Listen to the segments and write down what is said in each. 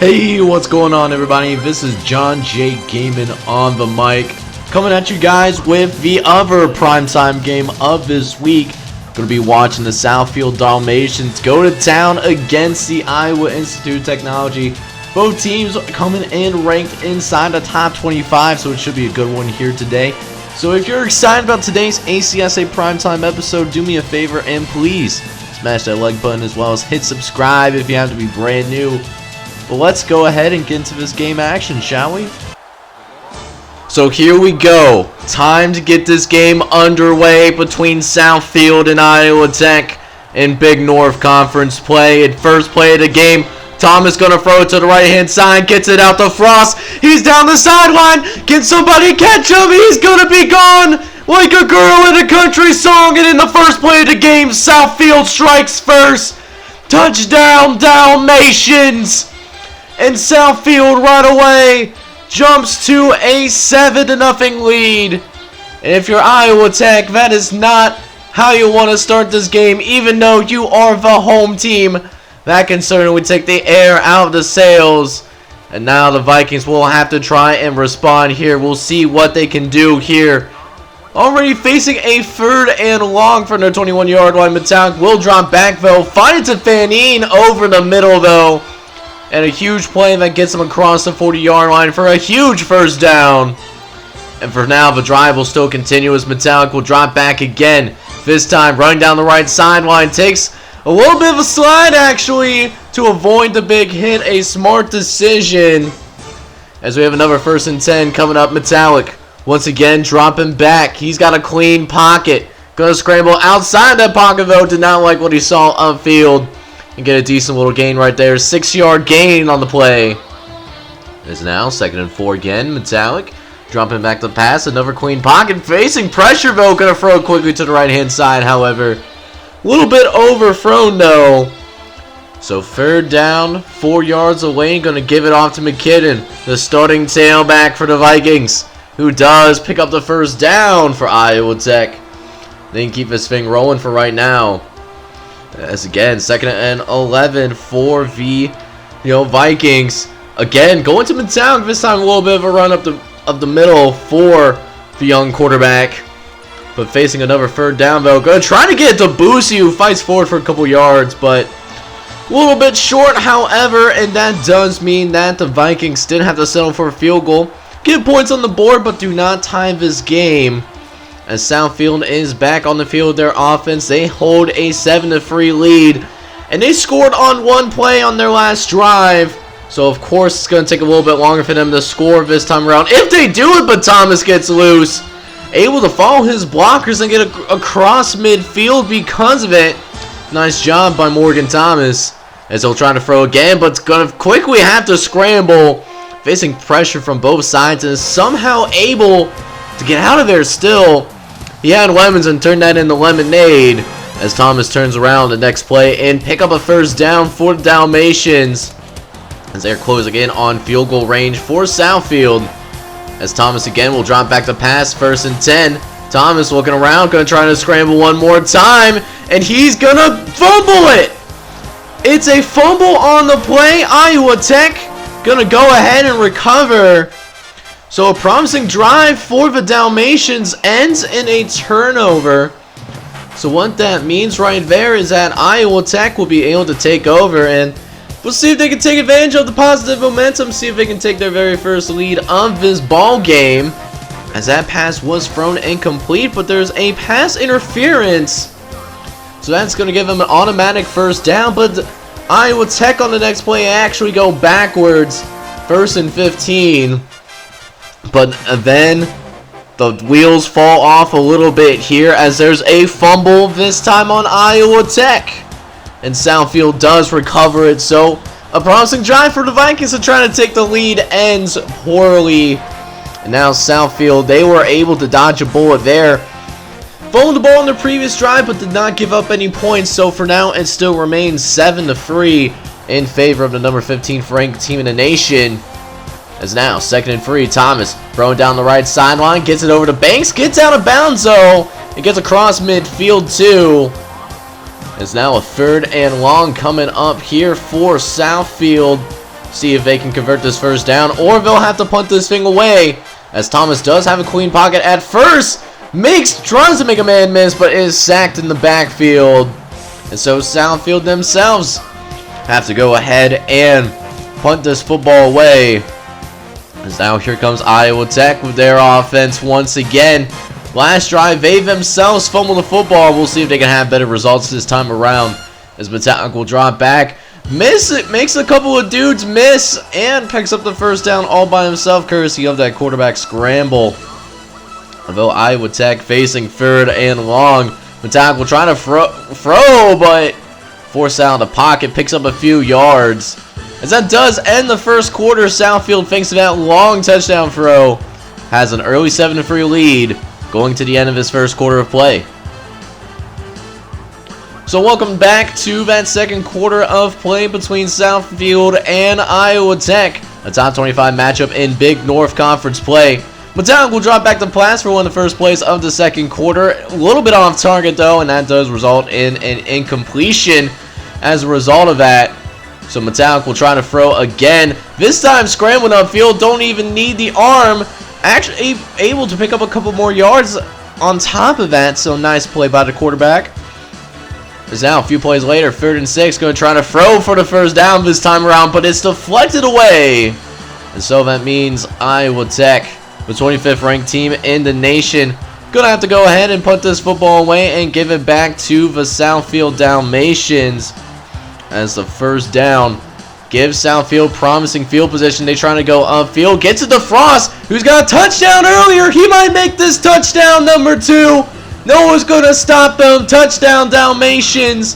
Hey, what's going on, everybody? This is John J. Gaming on the mic, coming at you guys with the other primetime game of this week. Going to be watching the Southfield Dalmatians go to town against the Iowa Institute of Technology. Both teams coming in ranked inside the top 25, so it should be a good one here today. So if you're excited about today's ACSA primetime episode, do me a favor and please smash that like button as well as hit subscribe if you have to be brand new. But let's go ahead and get into this game action, shall we? So here we go. Time to get this game underway between Southfield and Iowa Tech in Big North Conference play. In first play of the game, Thomas gonna throw it to the right-hand side, gets it out to Frost. He's down the sideline. Can somebody catch him? He's gonna be gone like a girl in a country song. And in the first play of the game, Southfield strikes first. Touchdown, Dalmatians! And Southfield right away jumps to a 7-0 lead. And if you're Iowa Tech, that is not how you want to start this game, even though you are the home team. That can certainly take the air out of the sails. And now the Vikings will have to try and respond here. We'll see what they can do here. Already facing a 3rd and long from their 21-yard line. Metallic will drop back though. Find it to Fanine over the middle though. And a huge play that gets him across the 40-yard line for a huge first down. And for now, the drive will still continue as Metallic will drop back again. This time, running down the right sideline. Takes a little bit of a slide, actually, to avoid the big hit. A smart decision. As we have another 1st and 10 coming up. Metallic, once again, dropping back. He's got a clean pocket. Gonna scramble outside that pocket, though. Did not like what he saw upfield. And get a decent little gain right there. 6-yard gain on the play. It is now 2nd and 4 again. Metallic dropping back the pass. Another clean pocket. Facing pressure though. Going to throw quickly to the right hand side. However, a little bit overthrown though. So 3rd down. 4 yards away. Going to give it off to McKinnon. The starting tailback for the Vikings. Who does pick up the 1st down for Iowa Tech. They can keep this thing rolling for right now. As again, 2nd and 11 for the Vikings. Again, going to Metallic. This time a little bit of a run up the middle for the young quarterback. But facing another 3rd down though. Going to try to get it to Boosie, who fights forward for a couple yards. But a little bit short, however. And that does mean that the Vikings didn't have to settle for a field goal. Get points on the board, but do not tie this game. As Southfield is back on the field, their offense, they hold a 7-3 lead. And they scored on one play on their last drive. So, of course, it's going to take a little bit longer for them to score this time around. If they do it, but Thomas gets loose. Able to follow his blockers and get across midfield because of it. Nice job by Morgan Thomas. As he'll try to throw again, but it's going to quickly have to scramble. Facing pressure from both sides and is somehow able to get out of there still. He had lemons and turned that into lemonade as Thomas turns around the next play and pick up a 1st down for the Dalmatians. As they're closing in on field goal range for Southfield. As Thomas again will drop back to pass, 1st and 10. Thomas looking around, going to try to scramble one more time. And he's going to fumble it. It's a fumble on the play. Iowa Tech going to go ahead and recover. So a promising drive for the Dalmatians ends in a turnover. So what that means right there is that Iowa Tech will be able to take over. And we'll see if they can take advantage of the positive momentum. See if they can take their very first lead of this ball game. As that pass was thrown incomplete, but there's a pass interference. So that's going to give them an automatic 1st down. But Iowa Tech on the next play actually go backwards. 1st and 15. But then the wheels fall off a little bit here as there's a fumble this time on Iowa Tech. And Southfield does recover it. So a promising drive for the Vikings to try to take the lead ends poorly. And now Southfield, they were able to dodge a bullet there. Fumbled the ball on their previous drive but did not give up any points. So for now it still remains 7-3 in favor of the number 15 ranked team in the nation. As now, 2nd and 3, Thomas throwing down the right sideline, gets it over to Banks, gets out of bounds though, and gets across midfield too. It's now a 3rd and long coming up here for Southfield. See if they can convert this first down, or they'll have to punt this thing away, as Thomas does have a clean pocket at first. Tries to make a man miss, but is sacked in the backfield. And so Southfield themselves have to go ahead and punt this football away. As now here comes Iowa Tech with their offense once again. Last drive, they themselves fumble the football. We'll see if they can have better results this time around. As Metallic will drop back. Makes a couple of dudes miss and picks up the first down all by himself, courtesy of that quarterback scramble. Although Iowa Tech facing third and long. Metallic will try to throw, but forced out of the pocket, picks up a few yards. As that does end the first quarter, Southfield, thanks to that long touchdown throw, has an early 7-3 lead going to the end of his first quarter of play. So welcome back to that second quarter of play between Southfield and Iowa Tech, a top 25 matchup in Big North Conference play. Metallic will drop back to pass for one of the first plays of the second quarter. A little bit off target though, and that does result in an incompletion as a result of that. So Metallic will try to throw again. This time scrambling upfield, don't even need the arm. Actually able to pick up a couple more yards on top of that. So nice play by the quarterback. As now a few plays later, 3rd and 6, going to try to throw for the first down this time around, but it's deflected away. And so that means Iowa Tech, the 25th ranked team in the nation, gonna have to go ahead and put this football away and give it back to the Southfield Dalmatians. As the first down gives Southfield promising field position. They trying to go upfield. Gets it to Frost, who's got a touchdown earlier. He might make this touchdown number 2. No one's going to stop them. Touchdown Dalmatians.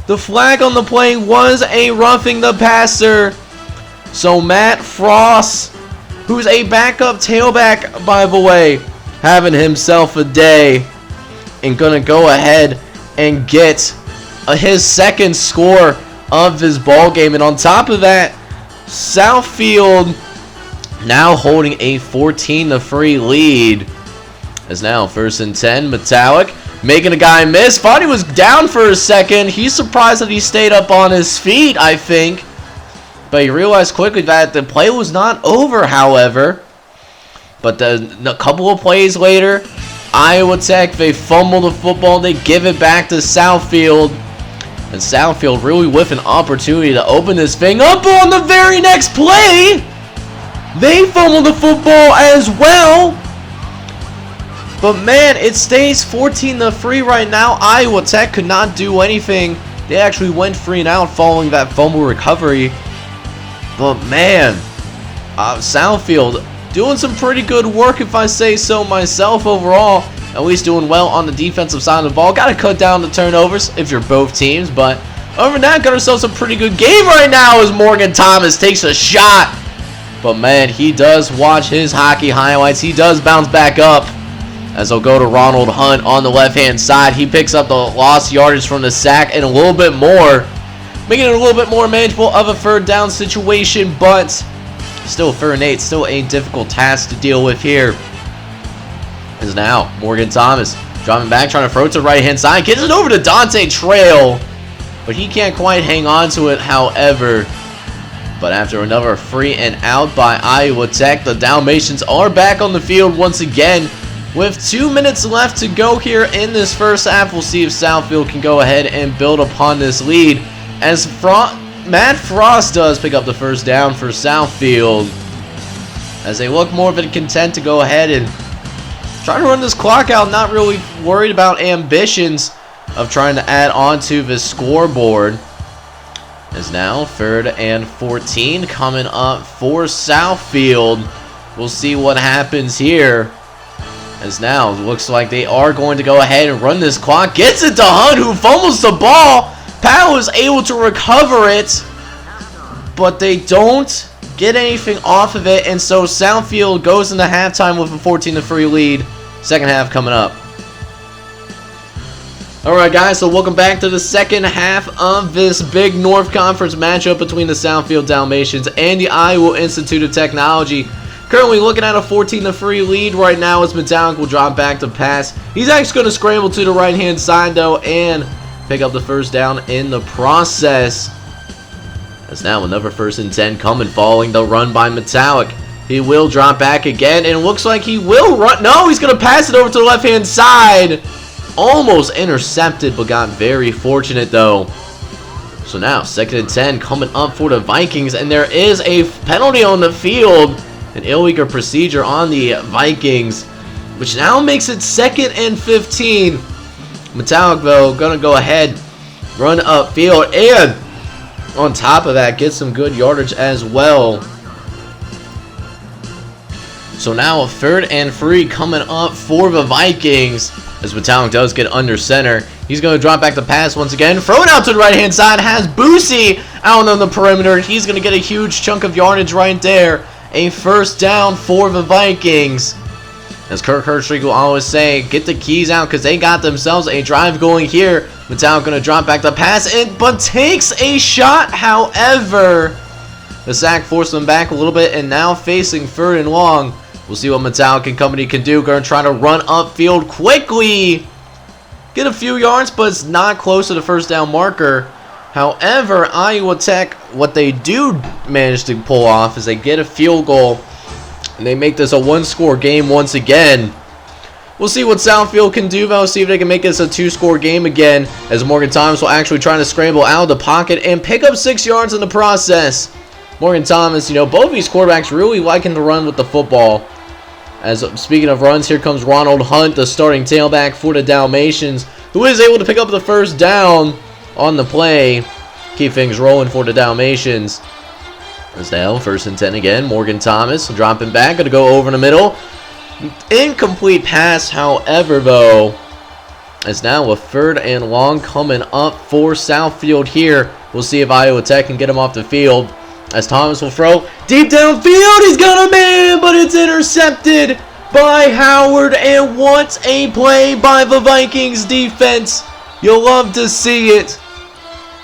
The flag on the play was a roughing the passer. So Matt Frost, who's a backup tailback, by the way, having himself a day, and going to go ahead and get his second score of this ball game. And on top of that, Southfield now holding a 14-3 lead. As now 1st and 10, Metallic making a guy miss. Thought he was down for a second. He's surprised that he stayed up on his feet, I think. But he realized quickly that the play was not over, however. But a couple of plays later, Iowa Tech, they fumble the football. They give it back to Southfield. And Southfield really with an opportunity to open this thing up on the very next play. They fumble the football as well. But man, it stays 14-3 right now. Iowa Tech could not do anything. They actually went 3 and out following that fumble recovery. But man, Southfield doing some pretty good work, if I say so myself, overall. At least doing well on the defensive side of the ball. Got to cut down the turnovers if you're both teams. But other than that, got ourselves a pretty good game right now as Morgan Thomas takes a shot. But man, he does watch his hockey highlights. He does bounce back up. As they'll go to Ronald Hunt on the left-hand side. He picks up the lost yardage from the sack and a little bit more. Making it a little bit more manageable of a 3rd down situation. But still 3rd and 8. Still a difficult task to deal with here. Is now Morgan Thomas dropping back, trying to throw to the right-hand side. Gets it over to Dante Trail. But he can't quite hang on to it, however. But after another 3 and out by Iowa Tech, the Dalmatians are back on the field once again. With 2 minutes left to go here in this first half, we'll see if Southfield can go ahead and build upon this lead. As Matt Frost does pick up the first down for Southfield. As they look more than content to go ahead and try to run this clock out, not really worried about ambitions of trying to add on to the scoreboard. As now 3rd and 14 coming up for Southfield. We'll see what happens here. As now looks like they are going to go ahead and run this clock. Gets it to Hunt, who fumbles the ball. Powell is able to recover it, but they don't get anything off of it. And so Southfield goes into halftime with a 14-3 lead. Second half coming up. Alright guys, so welcome back to the second half of this Big North Conference matchup between the Southfield Dalmatians and the Iowa Institute of Technology. Currently looking at a 14-3 lead right now as Metallic will drop back to pass. He's actually going to scramble to the right-hand side though and pick up the first down in the process. As now another 1st and 10 coming, following the run by Metallic. He will drop back again, and it looks like he will run. No, he's going to pass it over to the left-hand side. Almost intercepted, but got very fortunate, though. So now, 2nd and 10 coming up for the Vikings, and there is a penalty on the field. An illegal procedure on the Vikings, which now makes it 2nd and 15. Metallic, though, going to go ahead, run upfield, and on top of that, get some good yardage as well. So now a 3rd and 3 coming up for the Vikings. As Metallic does get under center. He's going to drop back the pass once again. Throw it out to the right-hand side. Has Boosie out on the perimeter. He's going to get a huge chunk of yardage right there. A 1st down for the Vikings. As Kirk Herbstreit will always say, get the keys out because they got themselves a drive going here. Metallic going to drop back the pass, but takes a shot. However, the sack forced them back a little bit, and now facing 3rd and long. We'll see what Metallic and company can do. Going to try to run upfield quickly. Get a few yards, but it's not close to the 1st down marker. However, Iowa Tech, what they do manage to pull off is they get a field goal. And they make this a 1-score game once again. We'll see what Southfield can do, though. See if they can make this a 2-score game again. As Morgan Thomas will actually try to scramble out of the pocket and pick up 6 yards in the process. Morgan Thomas, you know, both these quarterbacks really liking to run with the football. As speaking of runs, here comes Ronald Hunt, the starting tailback for the Dalmatians, who is able to pick up the 1st down on the play. Keep things rolling for the Dalmatians. As now, 1st and 10 again. Morgan Thomas dropping back, going to go over in the middle. Incomplete pass, however, though. As now a 3rd and long coming up for Southfield here. We'll see if Iowa Tech can get him off the field. As Thomas will throw deep downfield. He's got a man, but it's intercepted by Howard. And what a play by the Vikings defense. You'll love to see it.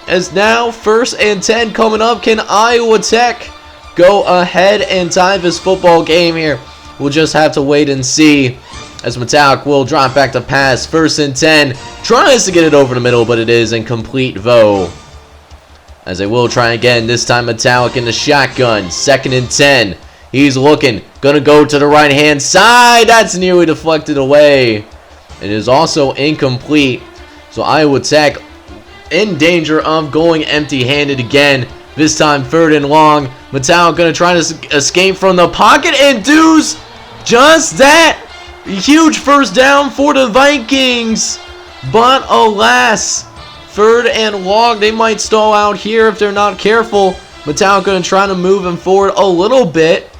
As now 1st and 10 coming up. Can Iowa Tech go ahead and tie this football game here? We'll just have to wait and see. As Metallic will drop back the pass. 1st and 10. Tries to get it over the middle, but it is incomplete, though. As they will try again, this time Metallic in the shotgun. 2nd and 10. He's looking. Gonna go to the right-hand side. That's nearly deflected away. It is also incomplete. So Iowa Tech in danger of going empty-handed again. This time 3rd and long. Metallic gonna try to escape from the pocket and does just that. Huge 1st down for the Vikings. But alas, 3rd and long. They might stall out here if they're not careful. Metallic going to try to move him forward a little bit.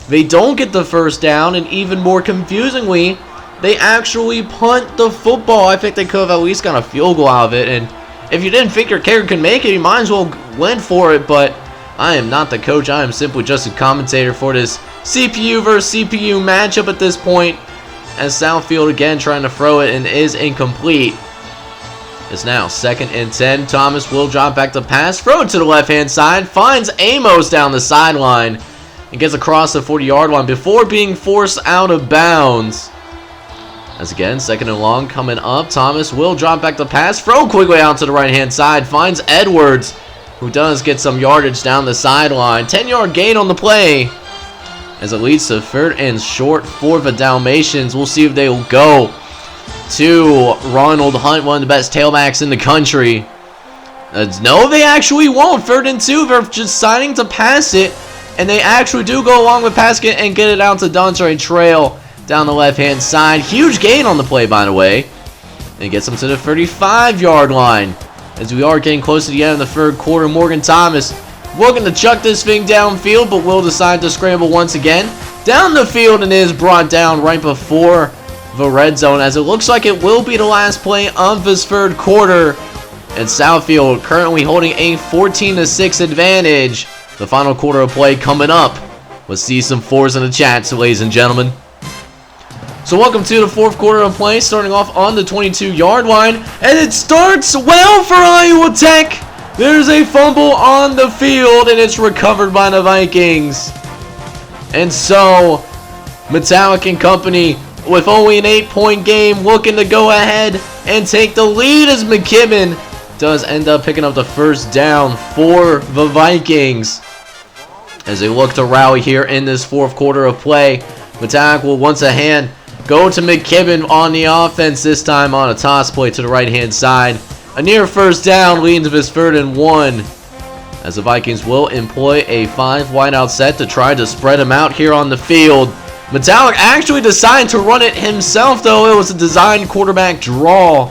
They don't get the 1st down, and even more confusingly, they actually punt the football. I think they could have at least got a field goal out of it. And if you didn't think your character can make it, you might as well went for it. But I am not the coach. I am simply just a commentator for this CPU versus CPU matchup at this point. As Southfield again trying to throw it and is incomplete. It's now 2nd and 10. Thomas will drop back the pass. Throw it to the left-hand side. Finds Amos down the sideline. And gets across the 40-yard line before being forced out of bounds. As again, 2nd and long coming up. Thomas will drop back the pass. Throw quickly out to the right-hand side. Finds Edwards, who does get some yardage down the sideline. 10-yard gain on the play. As it leads to 3rd and short for the Dalmatians. We'll see if they will go to Ronald Hunt, one of the best tailbacks in the country. No, they actually won't. 3rd and 2. They're just deciding to pass it. And they actually do go along with passing it and get it out to Dontre Trail down the left-hand side. Huge gain on the play, by the way. And gets them to the 35-yard line. As we are getting close to the end of the 3rd quarter, Morgan Thomas looking to chuck this thing downfield, but will decide to scramble once again. Down the field and is brought down right before the red zone, as it looks like it will be the last play of this 3rd quarter. And Southfield currently holding a 14-6 advantage. The final quarter of play coming up. Let's see some 4s in the chat, so ladies and gentlemen. So welcome to the 4th quarter of play, starting off on the 22-yard line. And it starts well for Iowa Tech. There's a fumble on the field, and it's recovered by the Vikings. And so, Metallic and company, with only an 8-point game, looking to go ahead and take the lead as McKibben does end up picking up the first down for the Vikings as they look to rally here in this fourth quarter of play. Metallic will once again go to McKibben on the offense, this time on a toss play to the right-hand side. A near first down leading to this 3rd and 1, as the Vikings will employ a 5 wideout set to try to spread him out here on the field. Metallic actually decided to run it himself, though. It was a designed quarterback draw,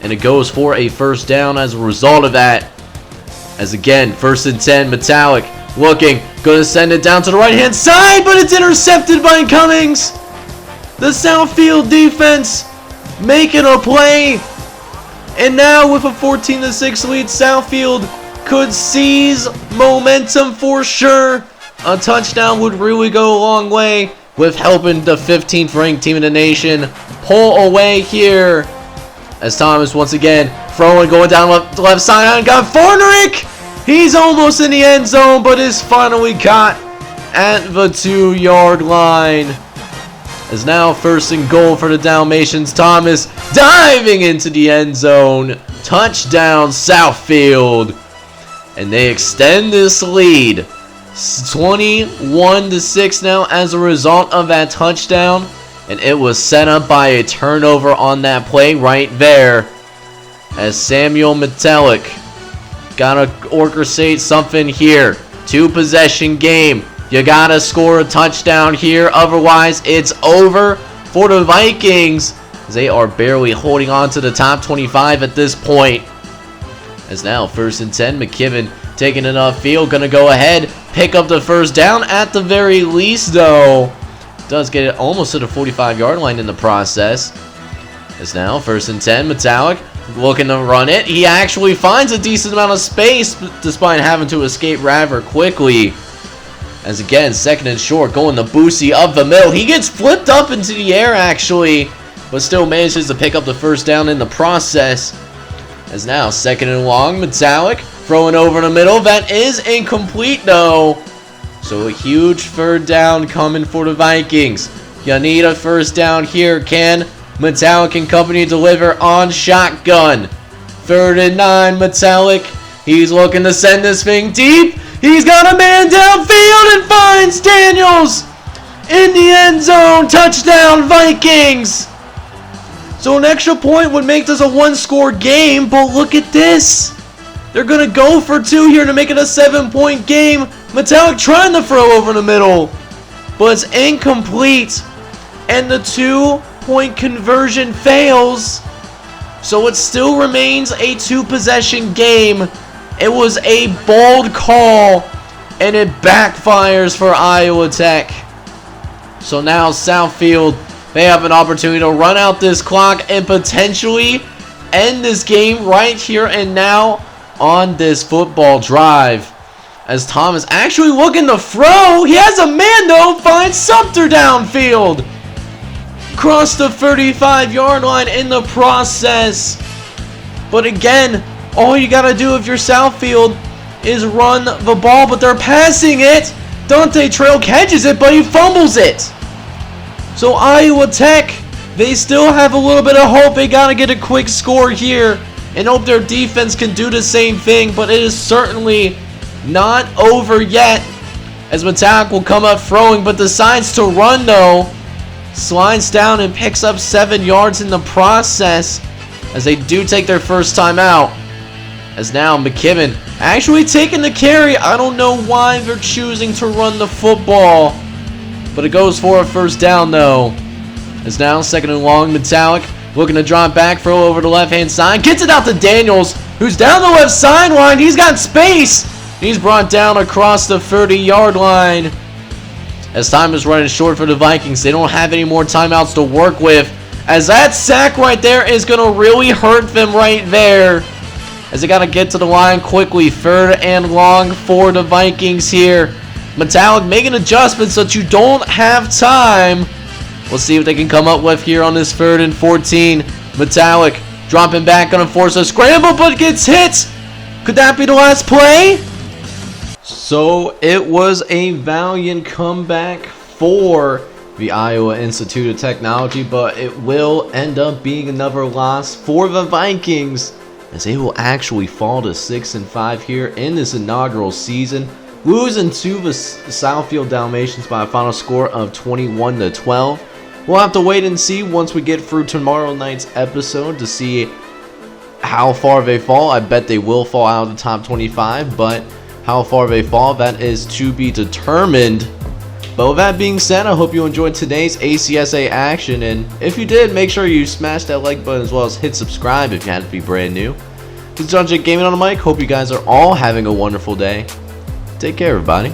and it goes for a first down as a result of that. As again, 1st and 10, Metallic looking, going to send it down to the right-hand side, but it's intercepted by Cummings. The Southfield defense making a play, and now with a 14-6 lead, Southfield could seize momentum for sure. A touchdown would really go a long way with helping the 15th ranked team in the nation pull away here. As Thomas once again throwing, going down left side, and got Fornerick. He's almost in the end zone, but is finally caught at the 2-yard line. As now 1st and goal for the Dalmatians. Thomas diving into the end zone. Touchdown Southfield. And they extend this lead 21-6 now as a result of that touchdown. And it was set up by a turnover on that play right there, as Samuel Metallic gotta orchestrate something here. 2-possession game. You gotta score a touchdown here, otherwise it's over for the Vikings, as they are barely holding on to the top 25 at this point. As now 1st and 10, McKibben taking it upfield, gonna go ahead, pick up the first down at the very least, though. Does get it almost to the 45-yard line in the process. As now 1st and 10, Metallic looking to run it. He actually finds a decent amount of space despite having to escape rather quickly. As again, 2nd and short, going to Boosie up the middle. He gets flipped up into the air actually, but still manages to pick up the first down in the process. As now 2nd and long, Metallic throwing over the middle. That is incomplete though. So a huge 3rd down coming for the Vikings. You need a first down here. Can Metallic and company deliver on shotgun? 3rd and 9, Metallic. He's looking to send this thing deep. He's got a man downfield and finds Daniels in the end zone. Touchdown Vikings. So an extra point would make this a 1-score game, but look at this. They're going to go for 2 here to make it a 7-point game. Metallic trying to throw over the middle, but it's incomplete, and the 2-point conversion fails. So it still remains a 2-possession game. It was a bold call, and it backfires for Iowa Tech. So now Southfield, they have an opportunity to run out this clock and potentially end this game right here and now on this football drive. As Thomas actually looking to throw. He has a man though, finds Sumter downfield. Cross the 35-yard line in the process. But again, all you gotta do if you're Southfield is run the ball, but they're passing it. Dante Trail catches it, but he fumbles it. So Iowa Tech, they still have a little bit of hope. They gotta get a quick score here and hope their defense can do the same thing, but it is certainly not over yet, as Metallic will come up throwing, but decides to run though. Slides down and picks up 7 yards in the process, as they do take their first time out. As now McKibben actually taking the carry. I don't know why they're choosing to run the football, but it goes for a first down though. As now 2nd and long, Metallic looking to drop back, throw over the left-hand side. Gets it out to Daniels, who's down the left sideline. He's got space. He's brought down across the 30-yard line. As time is running short for the Vikings, they don't have any more timeouts to work with, as that sack right there is going to really hurt them right there, as they got to get to the line quickly. 3rd and long for the Vikings here. Metallic making adjustments so that you don't have time. We'll see what they can come up with here on this 3rd and 14. Metallic dropping back, going to force a scramble, but gets hit. Could that be the last play? So it was a valiant comeback for the Iowa Institute of Technology, but it will end up being another loss for the Vikings, as they will actually fall to 6-5 here in this inaugural season, losing to the Southfield Dalmatians by a final score of 21-12. We'll have to wait and see once we get through tomorrow night's episode to see how far they fall. I bet they will fall out of the top 25, but how far they fall, that is to be determined. But with that being said, I hope you enjoyed today's ACSA action, and if you did, make sure you smash that like button as well as hit subscribe if you happen to be brand new. This is John J Gaming on the mic. Hope you guys are all having a wonderful day. Take care, everybody.